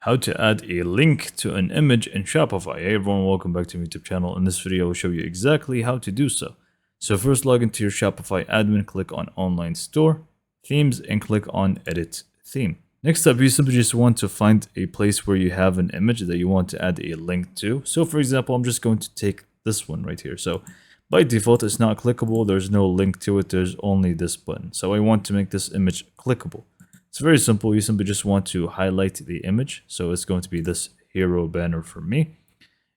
how to add a link to an image in Shopify. Hey everyone, welcome back to my YouTube channel. In this video, I will show you exactly how to do so. So first log into your Shopify admin, click on Online Store, Themes, and click on Edit Theme. Next up, you simply just want to find a place where you have an image that you want to add a link to. So for example, I'm just going to take this one right here. So by default, it's not clickable. There's no link to it. There's only this button. So I want to make this image clickable. It's very simple. You simply just want to highlight the image. So it's going to be this hero banner for me.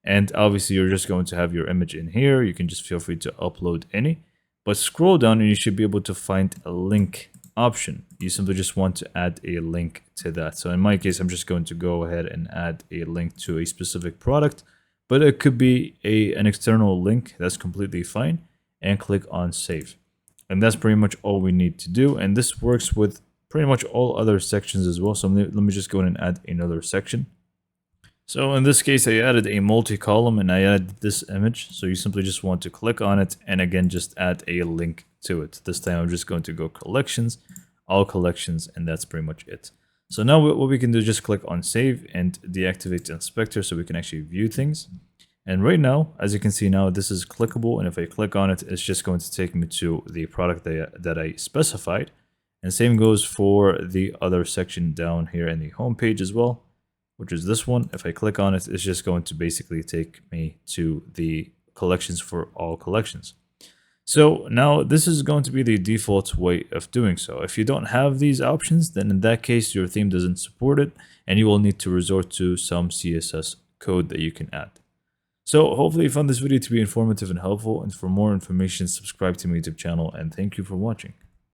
And obviously you're just going to have your image in here. You can just feel free to upload any, but scroll down and you should be able to find a link option. You simply just want to add a link to that. So in my case, I'm just going to go ahead and add a link to a specific product, but it could be an external link. That's completely fine. And click on save. And that's pretty much all we need to do. And this works with pretty much all other sections as well. So let me just go in and add another section. So in this case, I added a multi-column and I added this image. So you simply just want to click on it and again, just add a link to it. This time I'm just going to go collections, all collections, and that's pretty much it. So now what we can do is just click on save and deactivate the inspector so we can actually view things. And right now, as you can see now, this is clickable. And if I click on it, it's just going to take me to the product that I specified. And same goes for the other section down here in the home page as well, which is this one. If I click on it, it's just going to basically take me to the collections for all collections. So now this is going to be the default way of doing so. If you don't have these options, then in that case, your theme doesn't support it and you will need to resort to some CSS code that you can add. So hopefully you found this video to be informative and helpful. And for more information, subscribe to my YouTube channel and thank you for watching.